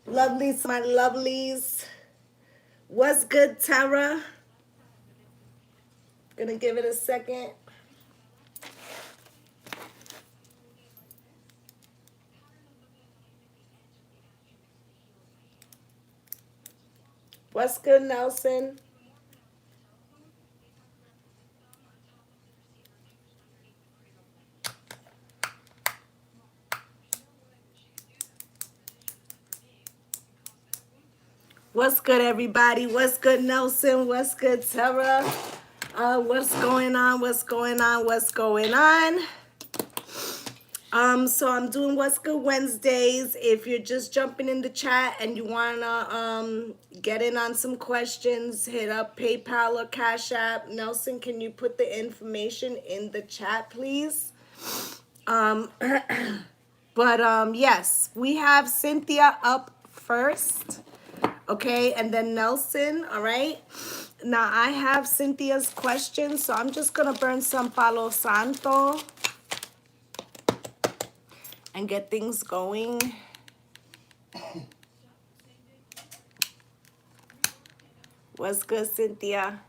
Lovelies, my lovelies. What's good, Tara? Gonna give it a second. What's good, Nelson? What's good, everybody? What's good, Nelson? What's good, Tara? What's going on? What's going on? What's going on? So I'm doing What's Good Wednesdays. If you're just jumping in the chat and you wanna get in on some questions, hit up PayPal or Cash App. Nelson, can you put the information in the chat, please? Um, but yes, we have Cynthia up first, okay, and then Nelson. All right. Now I have Cynthia's question, so I'm just gonna burn some Palo Santo and get things going. What's good, Cynthia?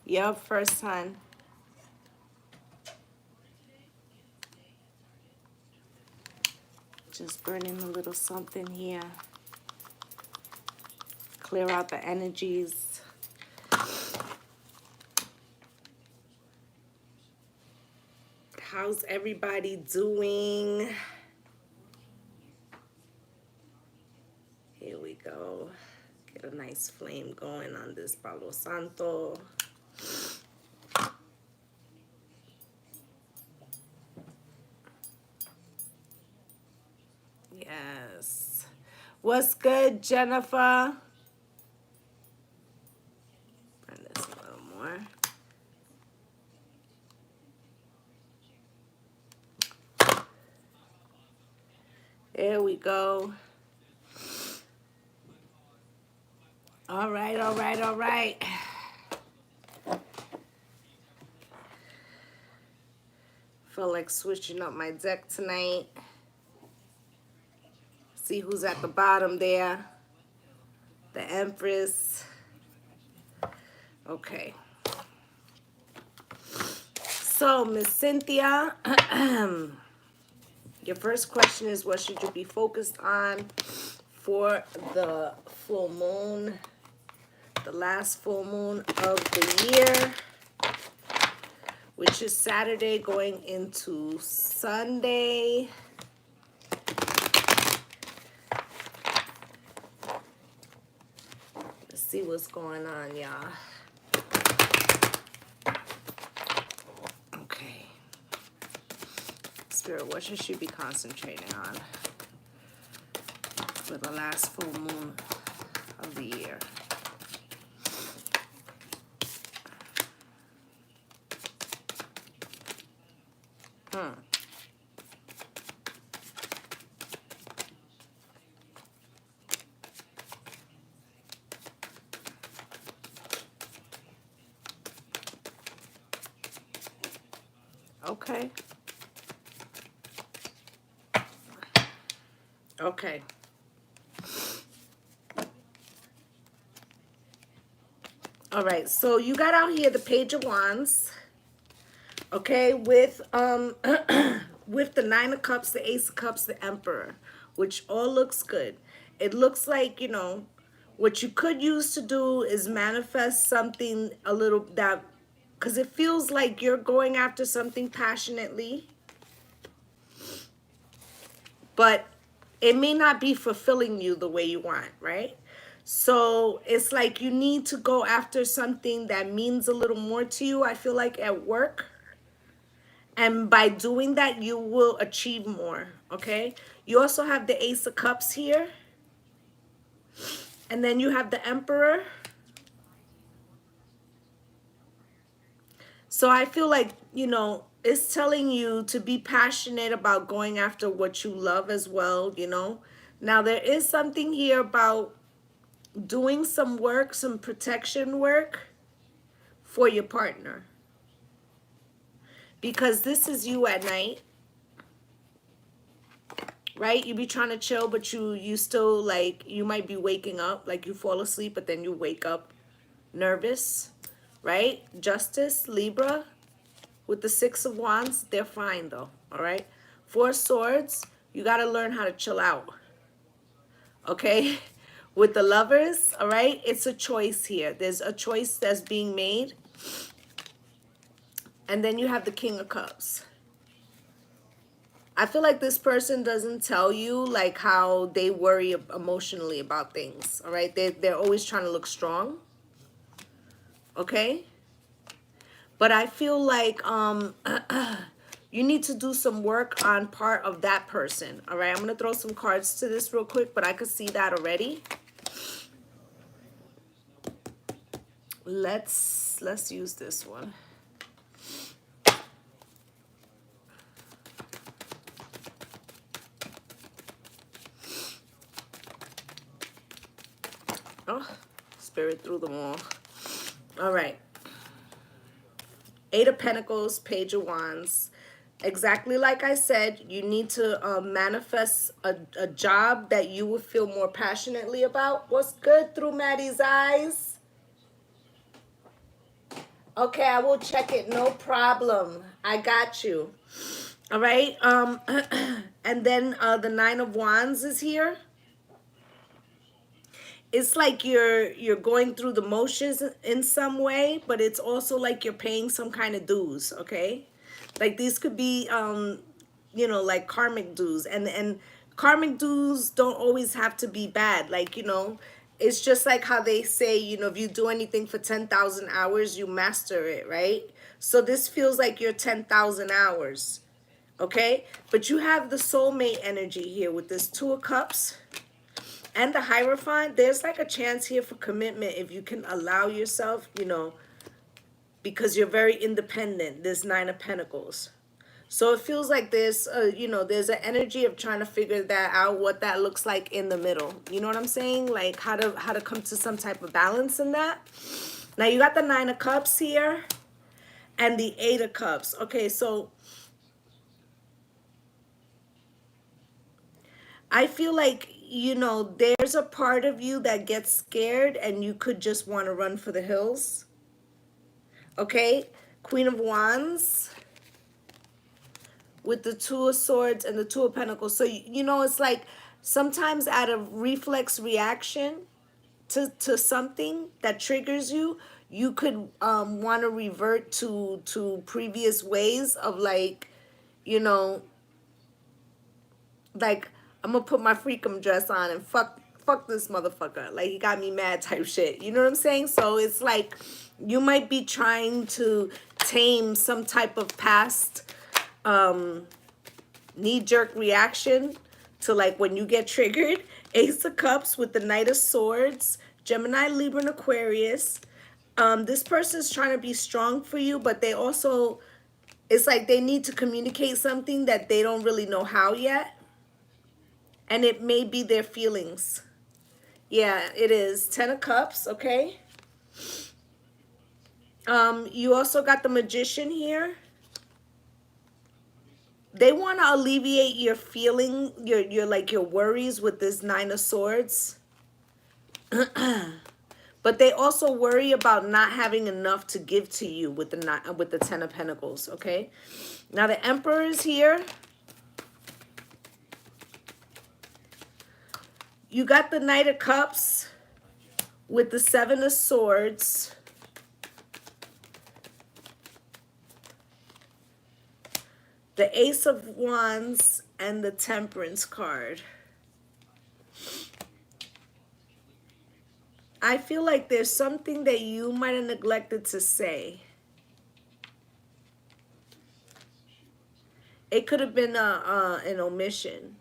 You're up first, hon. Just burning a little something here. Clear out the energies. How's everybody doing? Here we go. Get a nice flame going on this Palo Santo. Yes. What's good, Jennifer? Burn this a little more. There we go. All right, all right, all right. Feel like switching up my deck tonight. See who's at the bottom there. The Empress. Okay. So, Miss Cynthia, your first question is, what should you be focused on for the full moon, the last full moon of the year, which is Saturday going into Sunday. Let's see what's going on, y'all. Okay. Spirit, what should she be concentrating on for the last full moon of the year? Okay. Okay. All right. So you got out here the Page of Wands. Okay, with with the Nine of Cups, the Ace of Cups, the Emperor, which all looks good. It looks like, you know, what you could use to do is manifest something a little that, because it feels like you're going after something passionately, but it may not be fulfilling you the way you want, right? So it's like you need to go after something that means a little more to you, I feel like, at work. And by doing that, you will achieve more, okay? You also have the Ace of Cups here. And then you have the Emperor. So I feel like, you know, it's telling you to be passionate about going after what you love as well, you know? Now, there is something here about doing some work, some protection work for your partner. Because this is you at night. right? You be trying to chill, but you still like, you might be waking up, like you fall asleep, but then you wake up nervous, right? Justice, Libra, with the Six of Wands, they're fine though, all right? Four Swords, you got to learn how to chill out, okay? With the Lovers, all right? It's a choice here. There's a choice that's being made. And then you have the King of Cups. I feel like this person doesn't tell you like how they worry emotionally about things, all right? They're always trying to look strong, okay? But I feel like you need to do some work on part of that person, all right? I'm going to throw some cards to this real quick, but I could see that already. Let's use this one. Oh, Spirit threw them all. All right. Eight of Pentacles, Page of Wands. Exactly like I said, you need to manifest a job that you would feel more passionately about. What's good through Maddie's eyes? Okay, I will check it. No problem. I got you. All right. And then the Nine of Wands is here. It's like you're going through the motions in some way, but it's also like you're paying some kind of dues, okay? Like these could be you know, like karmic dues, and karmic dues don't always have to be bad. Like, you know, it's just like how they say, you know, if you do anything for 10,000 hours, you master it, right? So this feels like your 10,000 hours, okay? But you have the soulmate energy here with this Two of Cups and the Hierophant. There's like a chance here for commitment if you can allow yourself, you know, because you're very independent. This Nine of Pentacles. So it feels like there's, you know, there's an energy of trying to figure that out, what that looks like in the middle. You know what I'm saying? Like how to come to some type of balance in that. Now you got the Nine of Cups here and the Eight of Cups. Okay, so I feel like, you know, there's a part of you that gets scared and you could just want to run for the hills. Okay? Queen of Wands with the Two of Swords and the Two of Pentacles. So, you know, it's like sometimes out of reflex reaction to something that triggers you, you could want to revert to previous ways of like, you know, like, I'm gonna put my freakum dress on and fuck this motherfucker. Like, he got me mad type shit. You know what I'm saying? So it's like you might be trying to tame some type of past knee-jerk reaction to like when you get triggered. Ace of Cups with the Knight of Swords, Gemini, Libra, and Aquarius. This person's trying to be strong for you, but they also, it's like they need to communicate something that they don't really know how yet. And it may be their feelings. Yeah, it is. Ten of Cups, okay? You also got the Magician here. They want to alleviate your feeling, your like your worries with this Nine of Swords. But they also worry about not having enough to give to you with the Ten of Pentacles, okay? Now the Emperor is here. You got the Knight of Cups with the Seven of Swords. The Ace of Wands and the Temperance card. I feel like there's something that you might have neglected to say. It could have been an omission.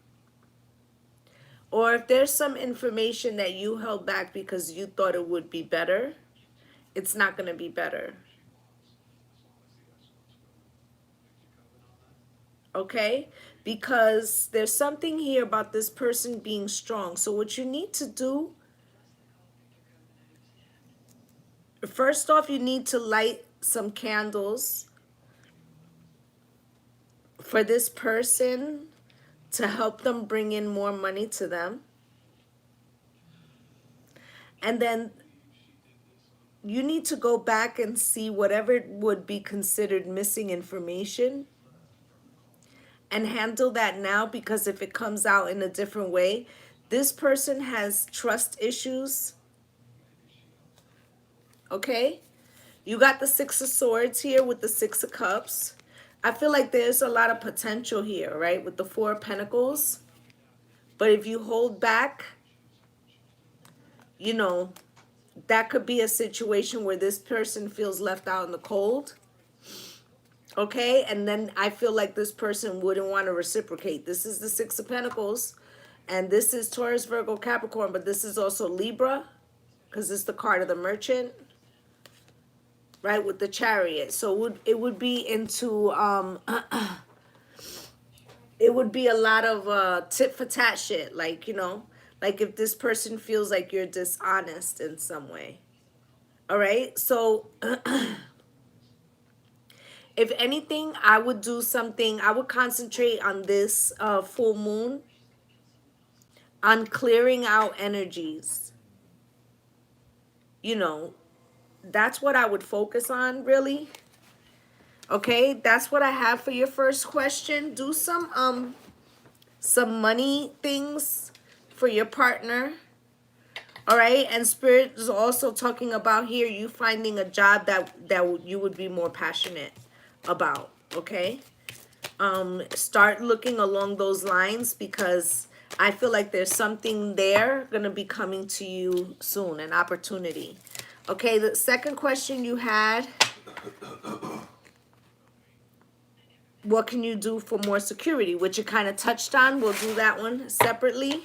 Or if there's some information that you held back because you thought it would be better, it's not going to be better. Okay? Because there's something here about this person being strong. So what you need to do, first off, you need to light some candles for this person to help them bring in more money to them. And then you need to go back and see whatever would be considered missing information and handle that now, because if it comes out in a different way, this person has trust issues. Okay? You got the Six of Swords here with the Six of Cups. I feel like there's a lot of potential here, right? With the Four of Pentacles. But if you hold back, you know, that could be a situation where this person feels left out in the cold. Okay? And then I feel like this person wouldn't want to reciprocate. This is the Six of Pentacles. And this is Taurus, Virgo, Capricorn. But this is also Libra, because it's the card of the Merchant. Right, with the Chariot. So it would be into it would be a lot of tit for tat shit, like, you know, like if this person feels like you're dishonest in some way. All right, so if anything, I would do something, I would concentrate on this full moon on clearing out energies. You know, that's what I would focus on, really. Okay, that's what I have for your first question. Do some money things for your partner. All right, and Spirit is also talking about here you finding a job that you would be more passionate about. Okay, start looking along those lines, because I feel like there's something there gonna be coming to you soon, an opportunity. Okay, the second question you had, what can you do for more security, which you kind of touched on. We'll do that one separately.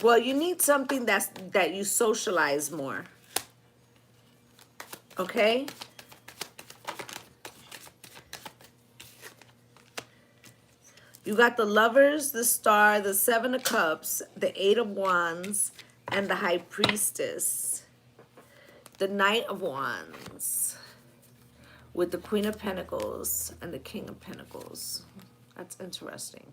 Well, you need something that you socialize more. Okay? You got the Lovers, the Star, the Seven of Cups, the Eight of Wands, and the High Priestess. The Knight of Wands with the Queen of Pentacles and the King of Pentacles. That's interesting.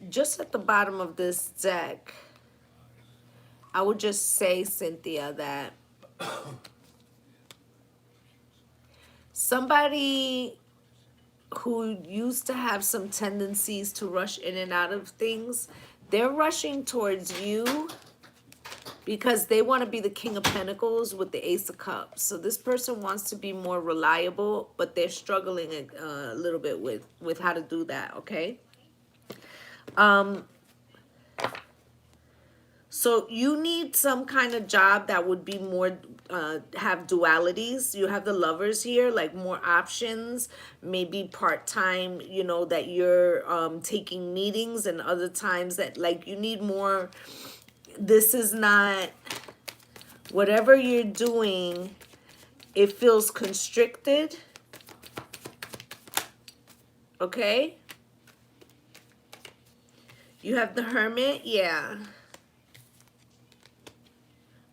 Just at the bottom of this deck, I would just say, Cynthia, that somebody who used to have some tendencies to rush in and out of things, they're rushing towards you because they want to be the King of Pentacles with the Ace of Cups. So this person wants to be more reliable, but they're struggling a little bit with how to do that, okay? So you need some kind of job that would be more, have dualities. You have the Lovers here, like more options, maybe part-time, you know, that you're taking meetings, and other times that like you need more. This is not, whatever you're doing, it feels constricted. Okay? You have the Hermit, yeah.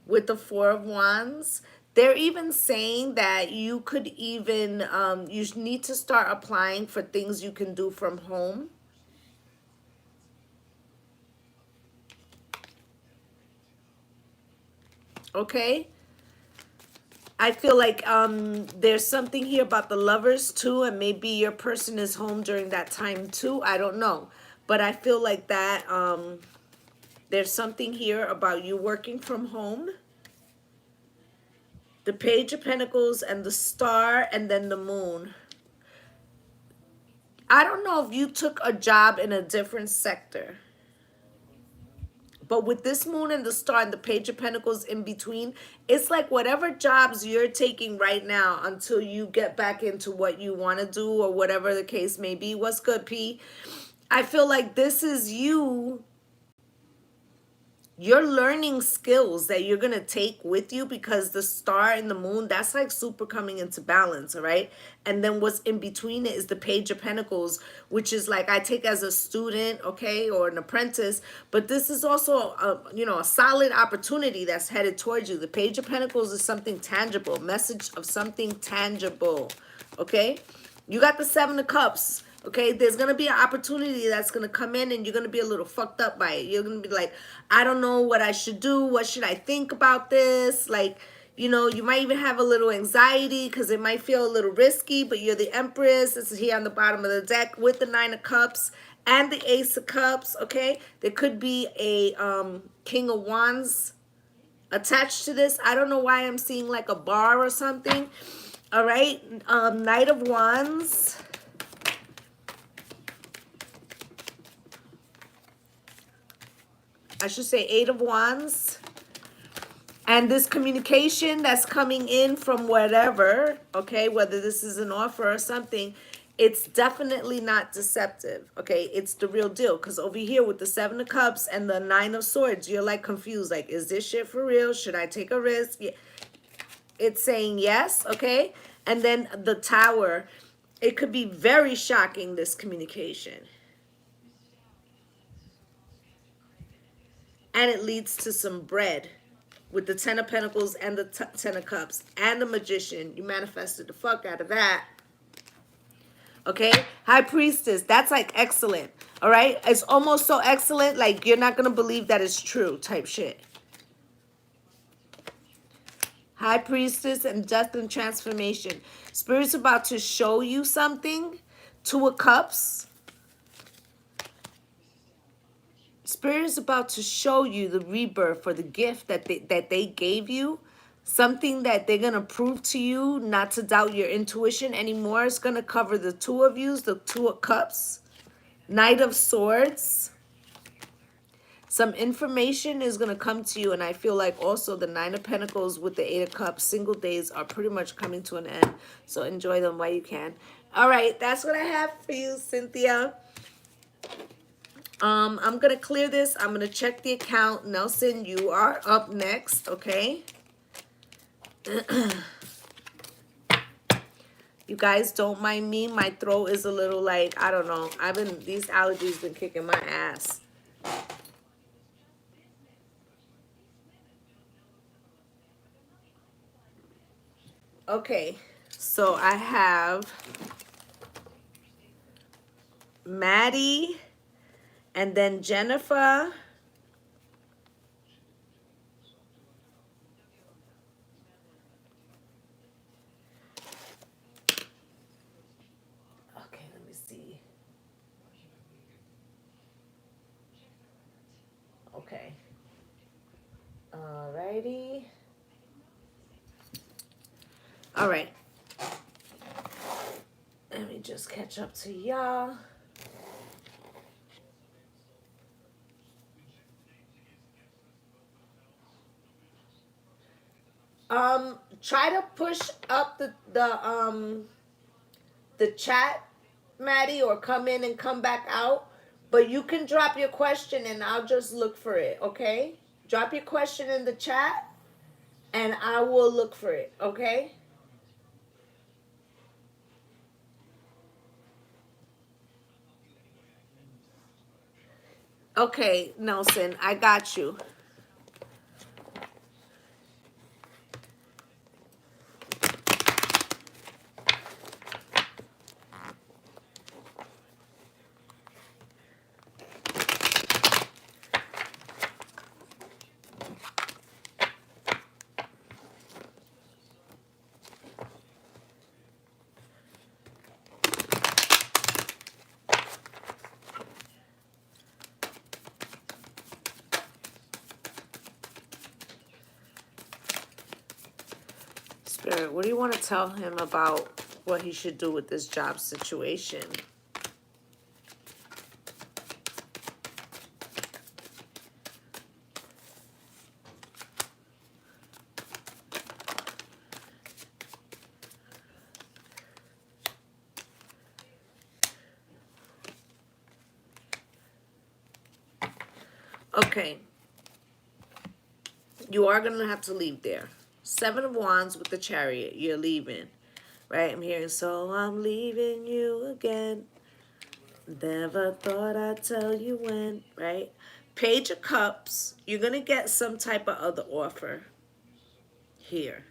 With the Four of Wands. They're even saying that you could even, you need to start applying for things you can do from home. Okay? I feel like there's something here about the Lovers too, and maybe your person is home during that time too. I don't know. But I feel like that there's something here about you working from home. The Page of Pentacles and the Star and then the Moon. I don't know if you took a job in a different sector, but with this moon and the star and the page of pentacles in between, it's like whatever jobs you're taking right now until you get back into what you want to do or whatever the case may be. What's good, P? I feel like this is you. You're learning skills that you're going to take with you, because the star and the moon, that's like super coming into balance, all right? And then what's in between it is the page of pentacles, which is like I take as a student, okay, or an apprentice, but this is also a solid opportunity that's headed towards you. The page of pentacles is something tangible, message of something tangible, okay? You got the seven of cups. Okay, there's going to be an opportunity that's going to come in and you're going to be a little fucked up by it. You're going to be like, I don't know what I should do. What should I think about this? Like, you might even have a little anxiety because it might feel a little risky, but you're the Empress. This is here on the bottom of the deck with the Nine of Cups and the Ace of Cups, okay? There could be a King of Wands attached to this. I don't know why I'm seeing like a bar or something, all right? Knight of Wands. I should say Eight of Wands. And this communication that's coming in from whatever, okay, whether this is an offer or something, it's definitely not deceptive, okay? It's the real deal. Because over here with the Seven of Cups and the Nine of Swords, you're like confused. Like, is this shit for real? Should I take a risk? Yeah. It's saying yes, okay? And then the Tower, it could be very shocking, this communication. And it leads to some bread with the Ten of Pentacles and the Ten of Cups and the Magician. You manifested the fuck out of that. Okay? High Priestess. That's like excellent. All right? It's almost so excellent, like you're not going to believe that it's true type shit. High Priestess and Death and Transformation. Spirit's about to show you something. Two of Cups. Spirit is about to show you the rebirth or the gift that they gave you. Something that they're going to prove to you, not to doubt your intuition anymore. It's going to cover the two of you, the Two of Cups. Knight of Swords. Some information is going to come to you, and I feel like also the Nine of Pentacles with the Eight of Cups, single days are pretty much coming to an end. So enjoy them while you can. All right, that's what I have for you, Cynthia. I'm going to clear this. I'm going to check the account. Nelson, you are up next, okay? You guys don't mind me. My throat is a little like, I don't know. These allergies been kicking my ass. Okay, so I have Maddie. And then Jennifer. Okay, let me see. Okay. Alrighty. All right. Let me just catch up to y'all. Try to push up the chat, Maddie, or come in and come back out. But you can drop your question and I'll just look for it, okay? Drop your question in the chat and I will look for it, okay? Okay, Nelson, I got you. Spirit, what do you want to tell him about what he should do with this job situation? Okay. You are going to have to leave there. 7 of Wands with the Chariot. You're leaving. Right? I'm hearing, so I'm leaving you again. Never thought I'd tell you when. Right? Page of Cups. You're going to get some type of other offer here.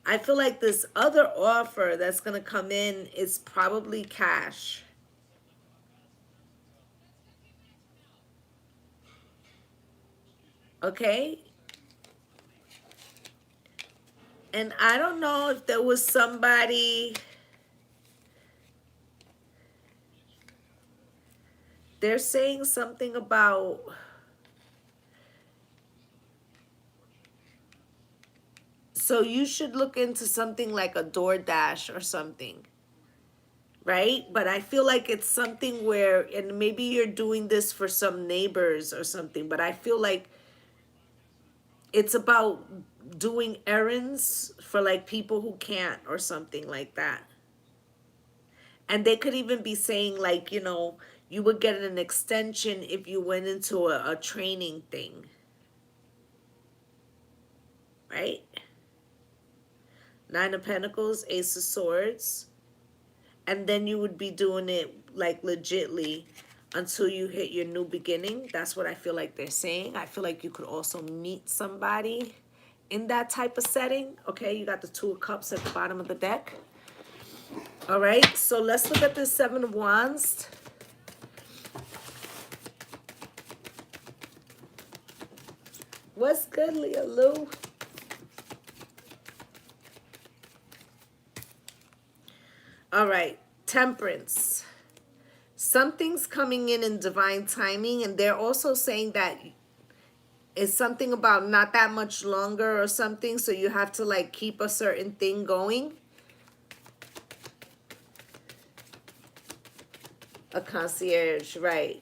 I feel like this other offer that's going to come in is probably cash. Okay? And I don't know if there was somebody... They're saying something about... So you should look into something like a DoorDash or something. Right? But I feel like it's something where, and maybe you're doing this for some neighbors or something, but I feel like it's about doing errands for like people who can't or something like that. And they could even be saying like, you know, you would get an extension if you went into a training thing. Right? 9 of Pentacles, Ace of Swords. And then you would be doing it like legitly until you hit your new beginning. That's what I feel like they're saying. I feel like you could also meet somebody in that type of setting. Okay, you got the 2 of Cups at the bottom of the deck. All right, so let's look at this 7 of Wands. What's good, Leah Lou? All right, Temperance. Something's coming in divine timing, and they're also saying that it's something about not that much longer or something, so you have to like keep a certain thing going. A concierge, right?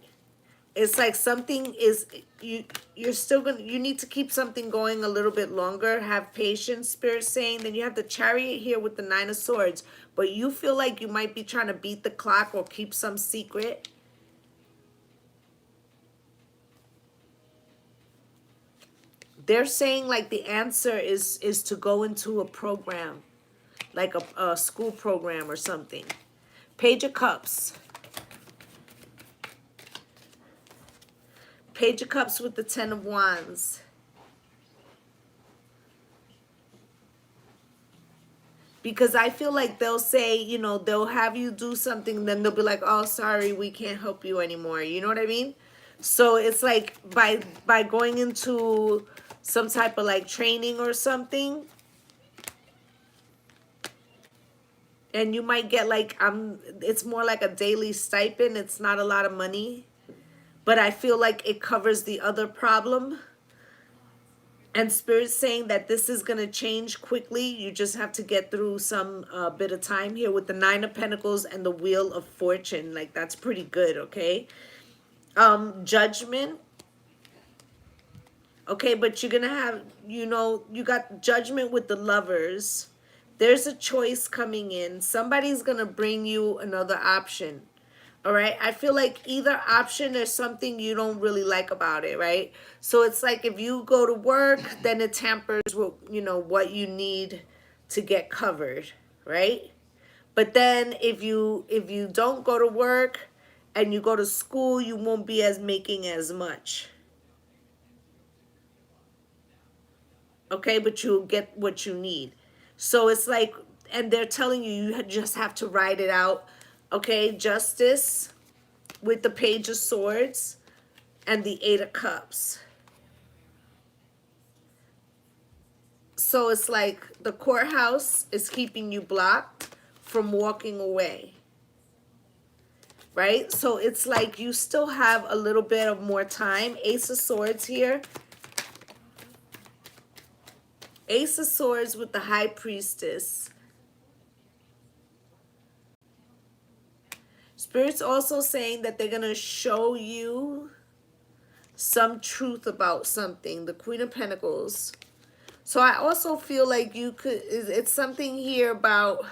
It's like something is you're still gonna, you need to keep something going a little bit longer. Have patience, Spirit saying. Then you have the Chariot here with the 9 of Swords, but you feel like you might be trying to beat the clock or keep some secret. They're saying like the answer is to go into a program, like a school program or something. Page of Cups. Page of Cups with the 10 of Wands. Because I feel like they'll say, you know, they'll have you do something, then they'll be like, oh, sorry, we can't help you anymore. You know what I mean? So it's like by going into some type of like training or something, and you might get like, it's more like a daily stipend. It's not a lot of money, but I feel like it covers the other problem. And Spirit's saying that this is going to change quickly. You just have to get through some bit of time here with the 9 of Pentacles and the Wheel of Fortune. Like, that's pretty good, okay? Judgment. Okay, but you're going to have, you know, you got Judgment with the Lovers. There's a choice coming in. Somebody's going to bring you another option. All right, I feel like either option there's something you don't really like about it, right? So it's like if you go to work, then it tampers with, you know, what you need to get covered, right? But then if you don't go to work and you go to school, you won't be as making as much. Okay, but you'll get what you need. So it's like, and they're telling you you just have to ride it out. Okay, Justice with the Page of Swords and the 8 of Cups. So it's like the courthouse is keeping you blocked from walking away. Right? So it's like you still have a little bit of more time. Ace of Swords here. Ace of Swords with the High Priestess. Spirit's also saying that they're going to show you some truth about something. The Queen of Pentacles. So I also feel like you could, it's something here about,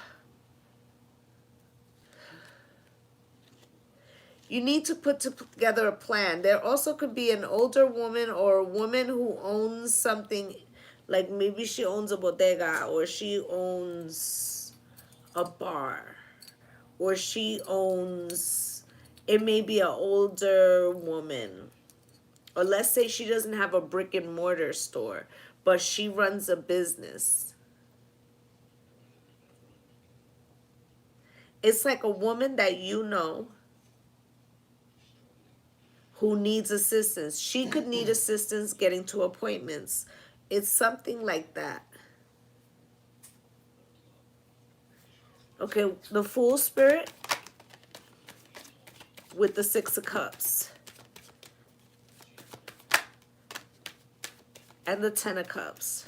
You need to put together a plan. There also could be an older woman or a woman who owns something, like maybe she owns a bodega, or she owns a bar, or she owns, it may be an older woman, or let's say she doesn't have a brick and mortar store, but she runs a business. It's like a woman that you know who needs assistance. She could need assistance getting to appointments. It's something like that. Okay, the Fool Spirit with the Six of Cups and the Ten of Cups.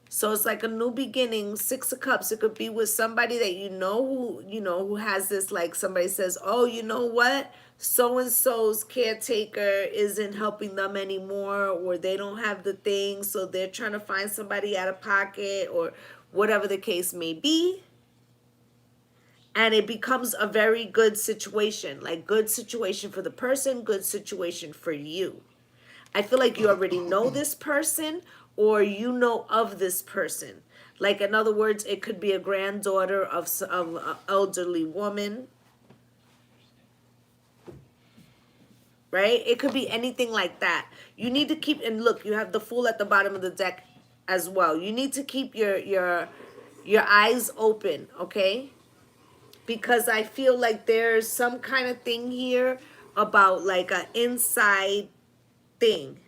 So it's like a new beginning. Six of Cups. It could be with somebody that who has this, like somebody says, oh, you know what? So-and-so's caretaker isn't helping them anymore, or they don't have the thing, so they're trying to find somebody out of pocket, or whatever the case may be. And it becomes a very good situation, like good situation for the person, good situation for you. I feel like you already know this person, or you know of this person. Like, in other words, it could be a granddaughter of an elderly woman, right? It could be anything like that. You need to keep, and look, you have the Fool at the bottom of the deck as well. You need to keep your eyes open, okay? Because I feel like there's some kind of thing here about like an inside thing.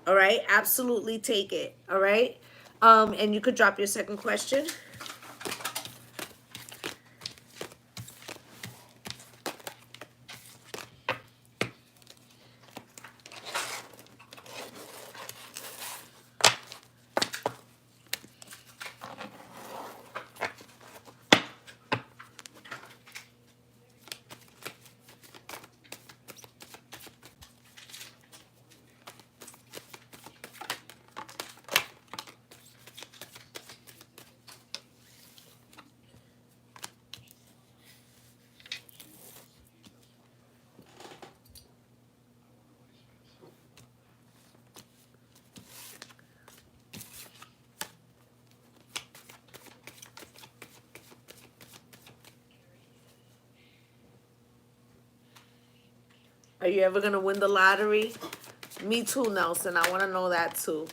All right, absolutely take it. All right, and you could drop your second question. Are you ever gonna win the lottery? Me too, Nelson. I want to know that too.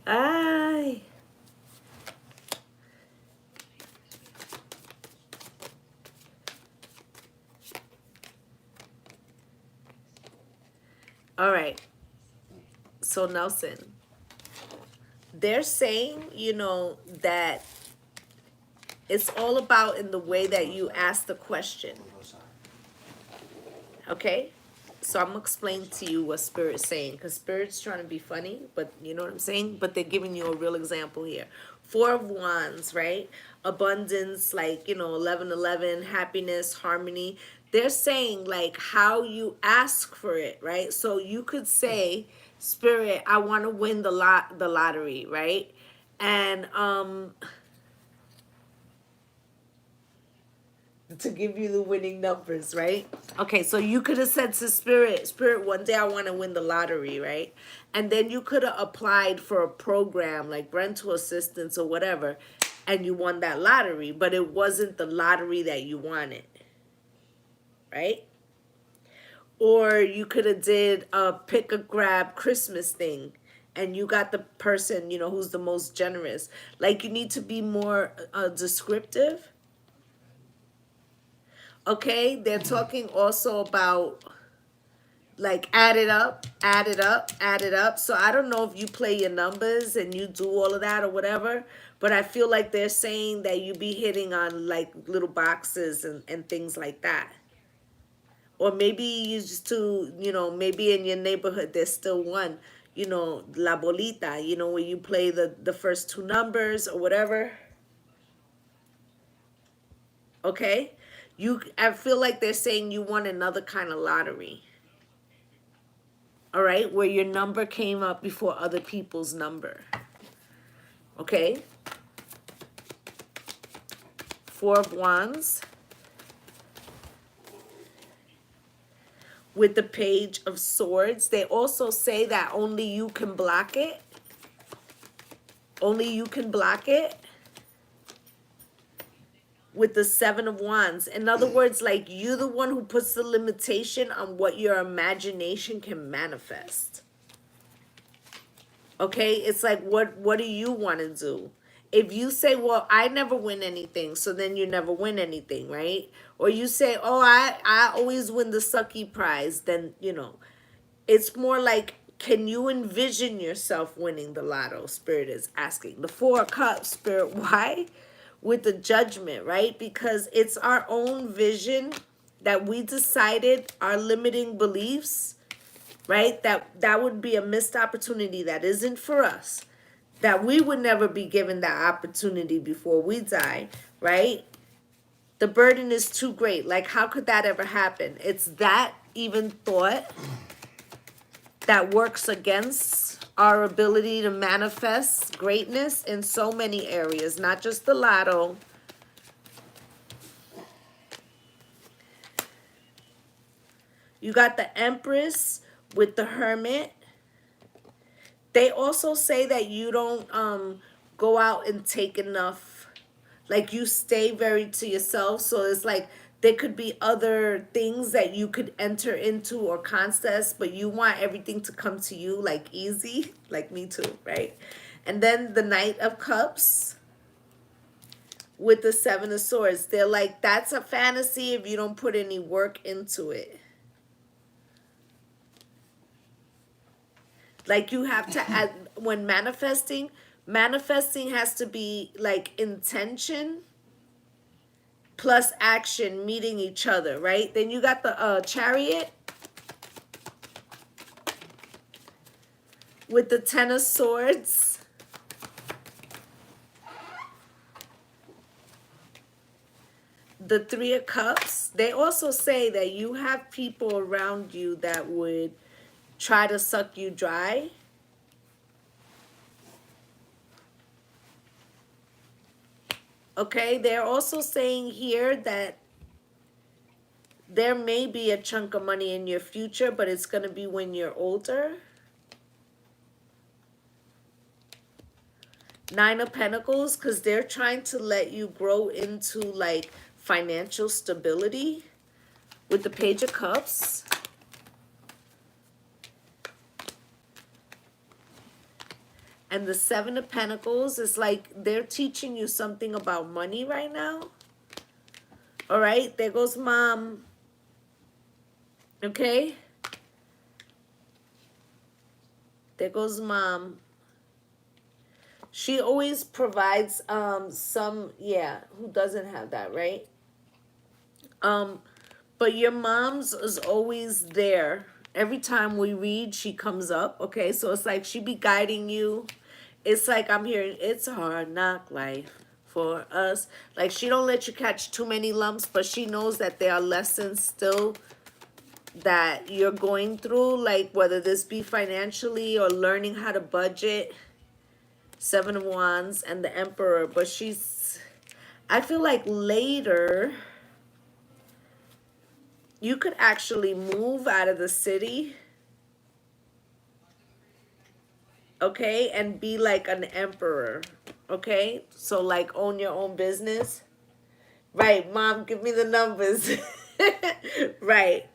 Ay. All right. So Nelson, they're saying, that it's all about in the way that you ask the question. Okay? So I'm going to explain to you what Spirit's saying, because Spirit's trying to be funny, but you know what I'm saying? But they're giving you a real example here. Four of Wands, right? Abundance, like, 1111, happiness, harmony. They're saying, like, how you ask for it, right? So you could say, Spirit, I want to win the lottery, right? And to give you the winning numbers, right? Okay, so you could have said to Spirit, one day I want to win the lottery, right? And then you could have applied for a program like rental assistance or whatever, and you won that lottery, but it wasn't the lottery that you wanted, right? Or you could have did a pick a grab Christmas thing, and you got the person, who's the most generous. Like, you need to be more descriptive. Okay, they're talking also about like add it up, add it up, add it up. So I don't know if you play your numbers and you do all of that or whatever, but I feel like they're saying that you be hitting on like little boxes and things like that. Or maybe you just to, maybe in your neighborhood there's still one, La Bolita, where you play the first two numbers or whatever. Okay? I feel like they're saying you won another kind of lottery. all right, where your number came up before other people's number. Okay? Four of Wands with the Page of Swords. They also say that only you can block it. Only you can block it. With the Seven of Wands. In other words, like, you're the one who puts the limitation on what your imagination can manifest. Okay? It's like, what do you want to do? If you say, well, I never win anything, so then you never win anything, right? Or you say, oh, I always win the sucky prize, then, you know, it's more like, can you envision yourself winning the lotto? Spirit is asking. The Four of Cups, Spirit, why? With the Judgment, right? Because it's our own vision that we decided, our limiting beliefs, right? That would be a missed opportunity that isn't for us. That we would never be given that opportunity before we die, right? The burden is too great. Like, how could that ever happen? It's that even thought that works against our ability to manifest greatness in so many areas, not just the lotto. You got the Empress with the Hermit. They also say that you don't go out and take enough. Like, you stay very to yourself. So it's like there could be other things that you could enter into or contests, but you want everything to come to you, like, easy. Like me too, right? And then the Knight of Cups with the Seven of Swords. They're like, that's a fantasy if you don't put any work into it. Like, you have to add, when manifesting has to be like intention plus action meeting each other, right? Then you got the Chariot with the Ten of Swords. The Three of Cups. They also say that you have people around you that would try to suck you dry. Okay, they're also saying here that there may be a chunk of money in your future, but it's going to be when you're older. Nine of Pentacles, because they're trying to let you grow into, like, financial stability with the Page of Cups. And the Seven of Pentacles is like they're teaching you something about money right now. All right, there goes Mom. Okay? There goes Mom. She always provides some, yeah, who doesn't have that, right? But your mom's is always there. Every time we read, she comes up, okay? So it's like she be guiding you. It's like I'm hearing, it's a hard knock life for us. Like, she don't let you catch too many lumps, but she knows that there are lessons still that you're going through, like whether this be financially or learning how to budget. Seven of Wands and the Emperor. But I feel like later you could actually move out of the city, okay, and be like an emperor, okay? So, like, own your own business. Right, Mom, give me the numbers. Right,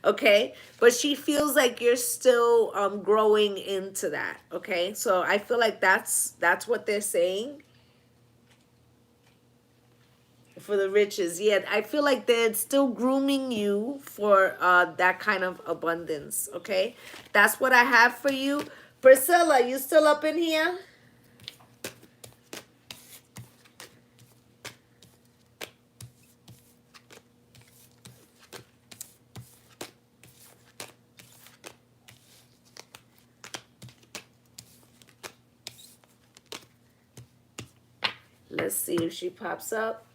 okay? But she feels like you're still growing into that, okay? So I feel like that's what they're saying. For the riches, yeah. I feel like they're still grooming you for that kind of abundance, okay? That's what I have for you. Priscilla, you still up in here? Let's see if she pops up.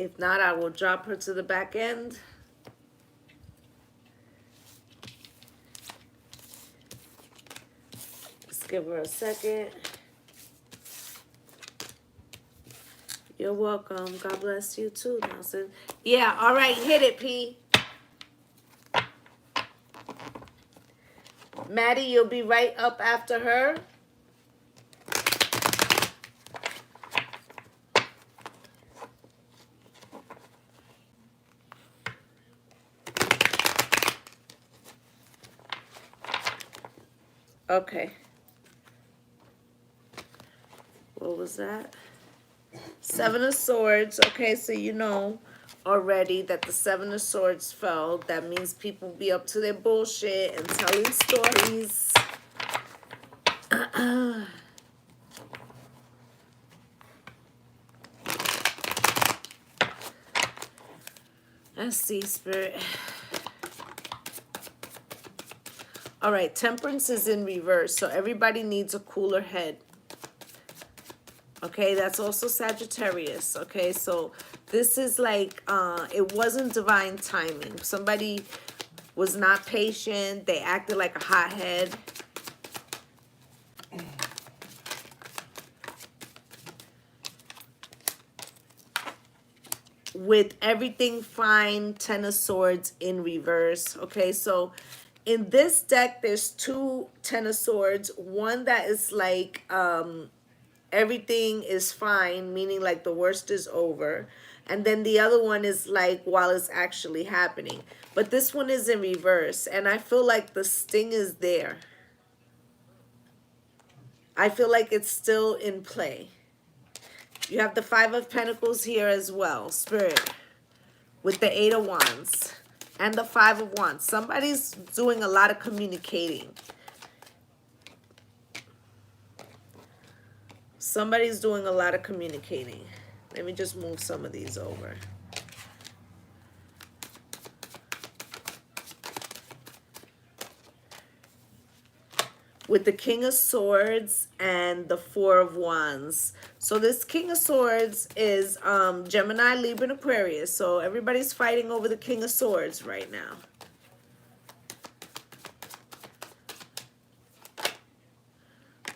If not, I will drop her to the back end. Let's give her a second. You're welcome. God bless you too, Nelson. Yeah, all right, hit it, P. Maddie, you'll be right up after her. Okay. What was that? Seven of Swords. Okay, so you know already that the Seven of Swords fell. That means people be up to their bullshit and telling stories. Let's see, Spirit. All right, Temperance is in reverse, so everybody needs a cooler head. Okay, that's also Sagittarius. Okay, so this is like, it wasn't divine timing. Somebody was not patient. They acted like a hothead. With everything fine, Ten of Swords in reverse. Okay, so in this deck, there's two Ten of Swords. One that is like everything is fine, meaning like the worst is over. And then the other one is like while it's actually happening. But this one is in reverse. And I feel like the sting is there. I feel like it's still in play. You have the Five of Pentacles here as well, Spirit, with the Eight of Wands and the Five of Wands. Somebody's doing a lot of communicating. Somebody's doing a lot of communicating. Let me just move some of these over. With the King of Swords and the Four of Wands. So this King of Swords is Gemini, Libra, and Aquarius. So everybody's fighting over the King of Swords right now.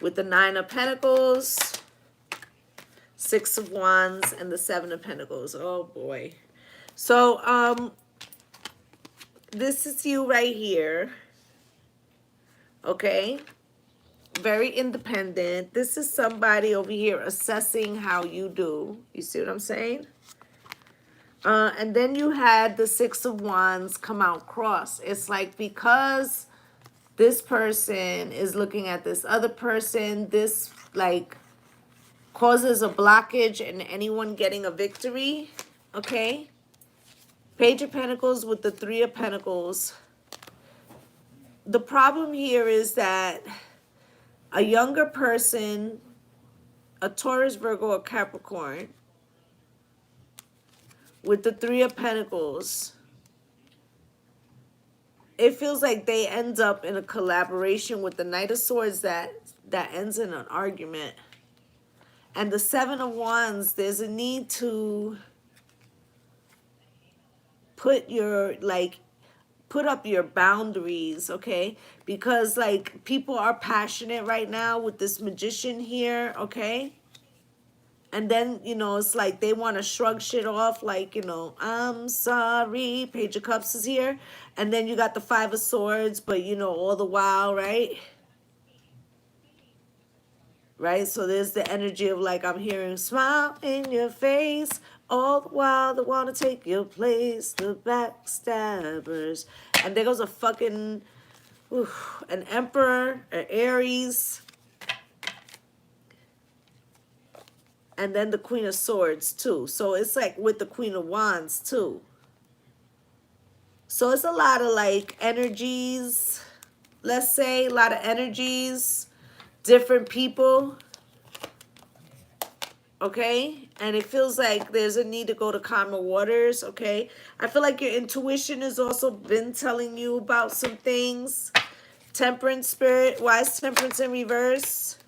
With the Nine of Pentacles, Six of Wands, and the Seven of Pentacles. Oh boy. So this is you right here. Okay. Very independent. This is somebody over here assessing how you do. You see what I'm saying? And then you had the Six of Wands come out cross. It's like because this person is looking at this other person, this like causes a blockage in anyone getting a victory. Okay? Page of Pentacles with the Three of Pentacles. The problem here is that a younger person, a Taurus, Virgo, or Capricorn, with the Three of Pentacles, it feels like they end up in a collaboration with the Knight of Swords that ends in an argument. And the Seven of Wands, there's a need to put up your boundaries, okay? Because like people are passionate right now with this Magician here, okay? And then, you know, it's like they want to shrug shit off like, you know, I'm sorry, Page of Cups is here. And then you got the Five of Swords, but you know, all the while, right? Right? So there's the energy of like, I'm hearing smile in your face. All the while they want to take your place, the backstabbers. And there goes a fucking, an Emperor, an Aries. And then the Queen of Swords too. So it's like with the Queen of Wands too. So it's a lot of like energies, let's say, a lot of energies, different people. Okay, and it feels like there's a need to go to calmer waters. Okay, I feel like your intuition has also been telling you about some things. Temperance, Spirit. Why is Temperance in reverse?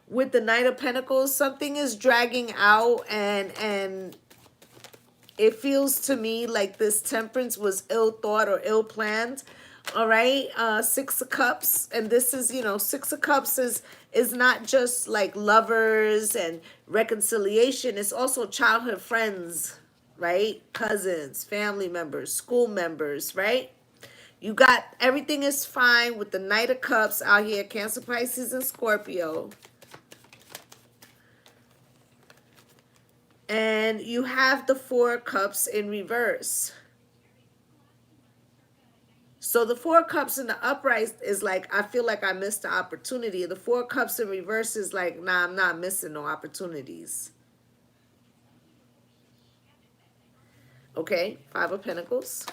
with the Knight of Pentacles, something is dragging out, and it feels to me like this Temperance was ill thought or ill planned. All right, Six of Cups, and this is, you know, Six of Cups is not just like lovers and reconciliation. It's also childhood friends, right? Cousins, family members, school members, right? You got everything is fine with the Knight of Cups out here, Cancer, Pisces, and Scorpio. And you have the Four of Cups in reverse. So the Four of Cups in the upright is like, I feel like I missed the opportunity. The Four of Cups in reverse is like, nah, I'm not missing no opportunities. Okay, Five of Pentacles.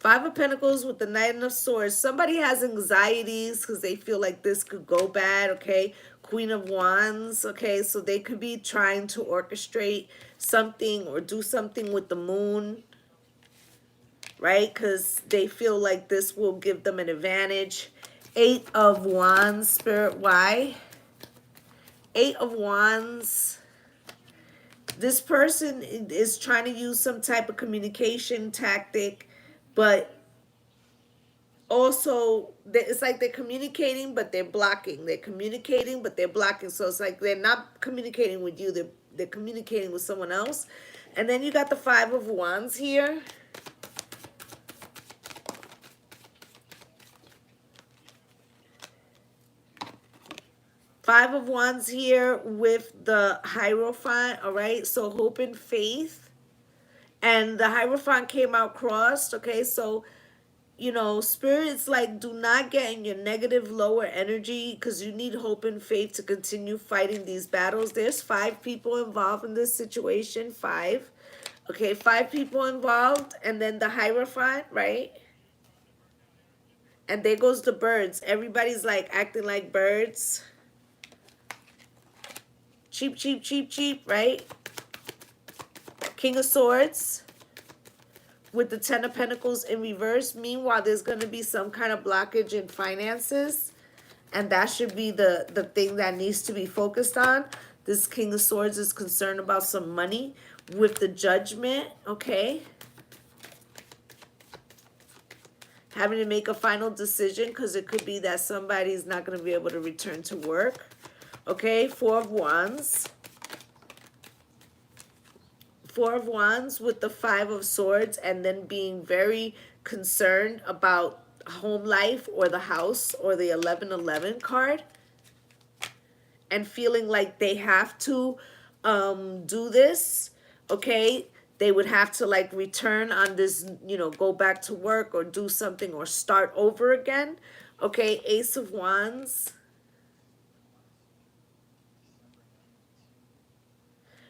Five of Pentacles with the Knight of Swords. Somebody has anxieties because they feel like this could go bad, okay? Queen of Wands, okay? So they could be trying to orchestrate something or do something with the moon, right? Because they feel like this will give them an advantage. Eight of Wands, Spirit, why? Eight of Wands. This person is trying to use some type of communication tactic, but also it's like they're communicating, but they're blocking. They're communicating, but they're blocking. So it's like they're not communicating with you. They're communicating with someone else. And then you got the Five of Wands here. Five of Wands here with the Hierophant, all right? So hope and faith. And the Hierophant came out crossed, okay? So, you know, Spirit's like, do not get in your negative, lower energy because you need hope and faith to continue fighting these battles. There's 5 people involved in this situation, 5. Okay, 5 people involved. And then the Hierophant, right? And there goes the birds. Everybody's like acting like birds. Cheap, cheap, cheap, cheap, right? King of Swords with the Ten of Pentacles in reverse. Meanwhile, there's going to be some kind of blockage in finances. And that should be the thing that needs to be focused on. This King of Swords is concerned about some money with the Judgment, okay? Having to make a final decision because it could be that somebody's not going to be able to return to work. Okay, Four of Wands. Four of Wands with the Five of Swords, and then being very concerned about home life or the house or the 1111 card. And feeling like they have to do this, okay? They would have to like return on this, you know, go back to work or do something or start over again. Okay, Ace of Wands.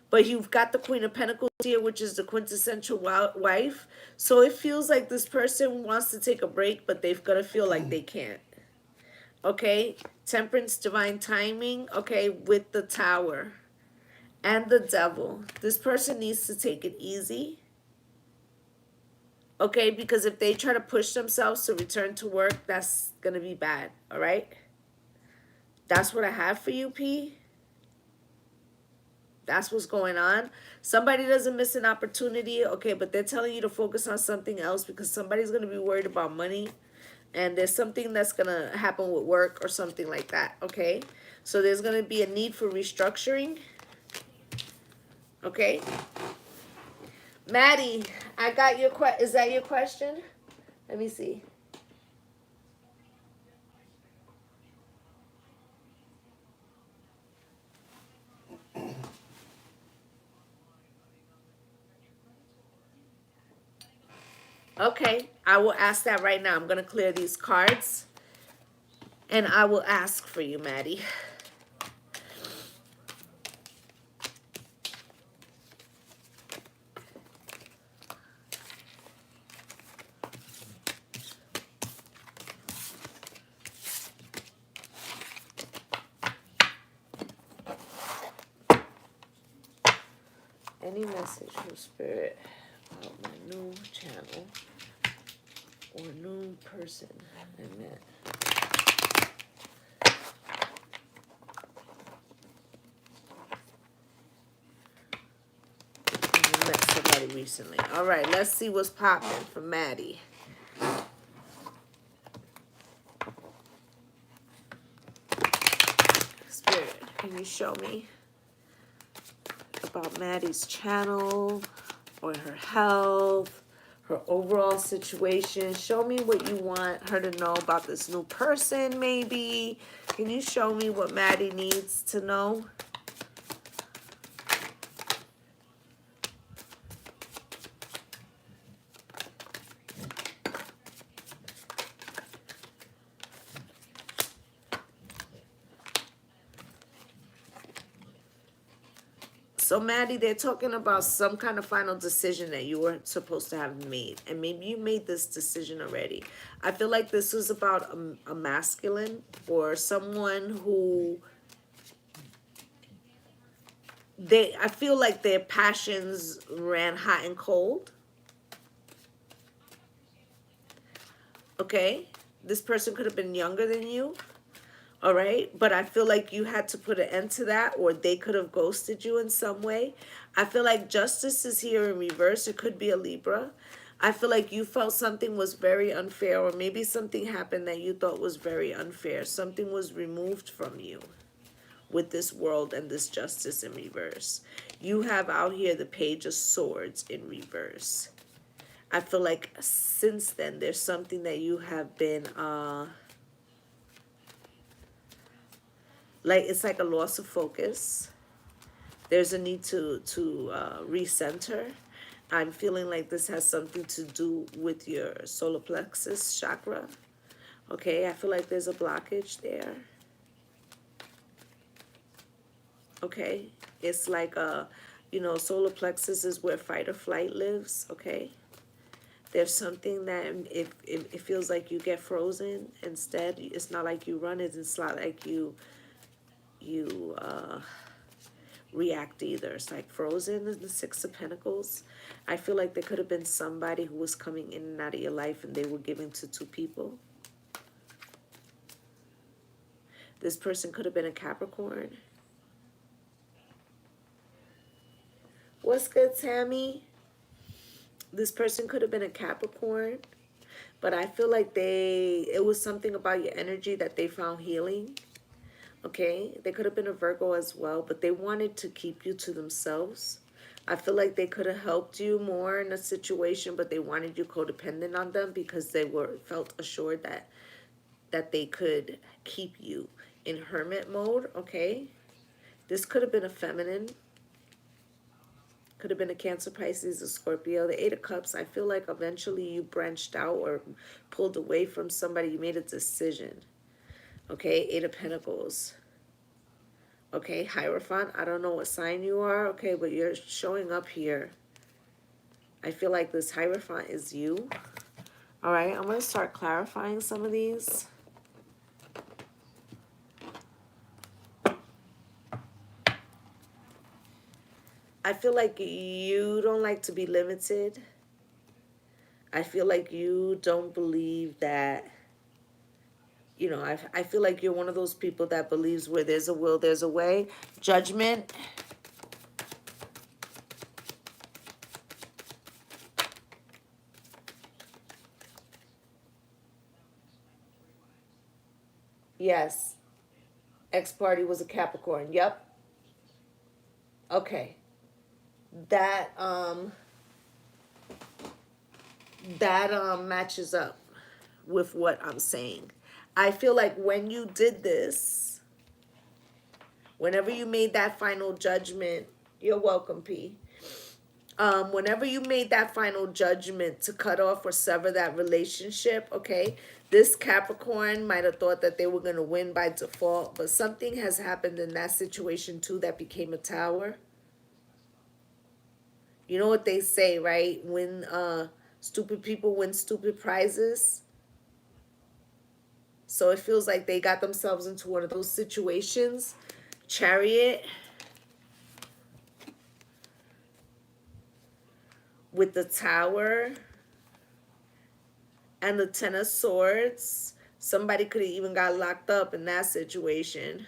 But you've got the Queen of Pentacles here, which is the quintessential wife. So it feels like this person wants to take a break, but they've got to feel like they can't. Okay, Temperance, Divine Timing, okay, with the Tower and the Devil. This person needs to take it easy. Okay, because if they try to push themselves to return to work, that's going to be bad, all right? That's what I have for you, P. That's what's going on. Somebody doesn't miss an opportunity, okay, but they're telling you to focus on something else because somebody's going to be worried about money. And there's something that's going to happen with work or something like that, okay? So there's going to be a need for restructuring, okay? Maddie, I got your question. Is that your question? Let me see. Okay, I will ask that right now. I'm going to clear these cards. And I will ask for you, Maddie. Any message from Spirit about my new channel or new person I met? Maddie recently. All right, let's see what's popping for Maddie. Spirit, can you show me about Maddie's channel or her health, her overall situation? Show me what you want her to know about this new person, maybe. Can you show me what Maddie needs to know? So, Maddie, they're talking about some kind of final decision that you were supposed to have made. And maybe you made this decision already. I feel like this was about a masculine or someone who I feel like their passions ran hot and cold. Okay? This person could have been younger than you. All right, but I feel like you had to put an end to that, or they could have ghosted you in some way. I feel like justice is here in reverse. It could be a Libra. I feel like you felt something was very unfair, or maybe something happened that you thought was very unfair. Something was removed from you with this world and this justice in reverse. You have out here the Page of Swords in reverse. I feel like since then, there's something that you have been... like it's like a loss of focus. There's a need to recenter. I'm feeling like this has something to do with your solar plexus chakra. Okay, I feel like there's a blockage there. Okay, it's like solar plexus is where fight or flight lives. Okay, there's something that if it feels like you get frozen instead. It's not like you run. It's not like you react either. It's like frozen in the Six of Pentacles. I feel like there could have been somebody who was coming in and out of your life and they were giving to two people. This person could have been a Capricorn. What's good, Tammy? This person could have been a Capricorn, but I feel like it was something about your energy that they found healing. Okay, they could have been a Virgo as well, but they wanted to keep you to themselves. I feel like they could have helped you more in a situation, but they wanted you codependent on them because they felt assured that they could keep you in hermit mode. Okay, this could have been a feminine, could have been a Cancer, Pisces, a Scorpio. The Eight of Cups, I feel like eventually you branched out or pulled away from somebody. You made a decision. Okay, Eight of Pentacles. Okay, Hierophant, I don't know what sign you are. Okay, but you're showing up here. I feel like this Hierophant is you. All right, I'm going to start clarifying some of these. I feel like you don't like to be limited. I feel like you don't believe that... I feel like you're one of those people that believes where there's a will, there's a way. Judgment. Yes. Ex-party was a Capricorn. Yep. Okay. That matches up with what I'm saying. I feel like when you did this, whenever you made that final judgment, you're welcome, P. Whenever you made that final judgment to cut off or sever that relationship, okay, this Capricorn might have thought that they were going to win by default, but something has happened in that situation too that became a tower. You know what they say, right? When stupid people win stupid prizes. So it feels like they got themselves into one of those situations. Chariot. With the Tower. And the Ten of Swords. Somebody could have even got locked up in that situation.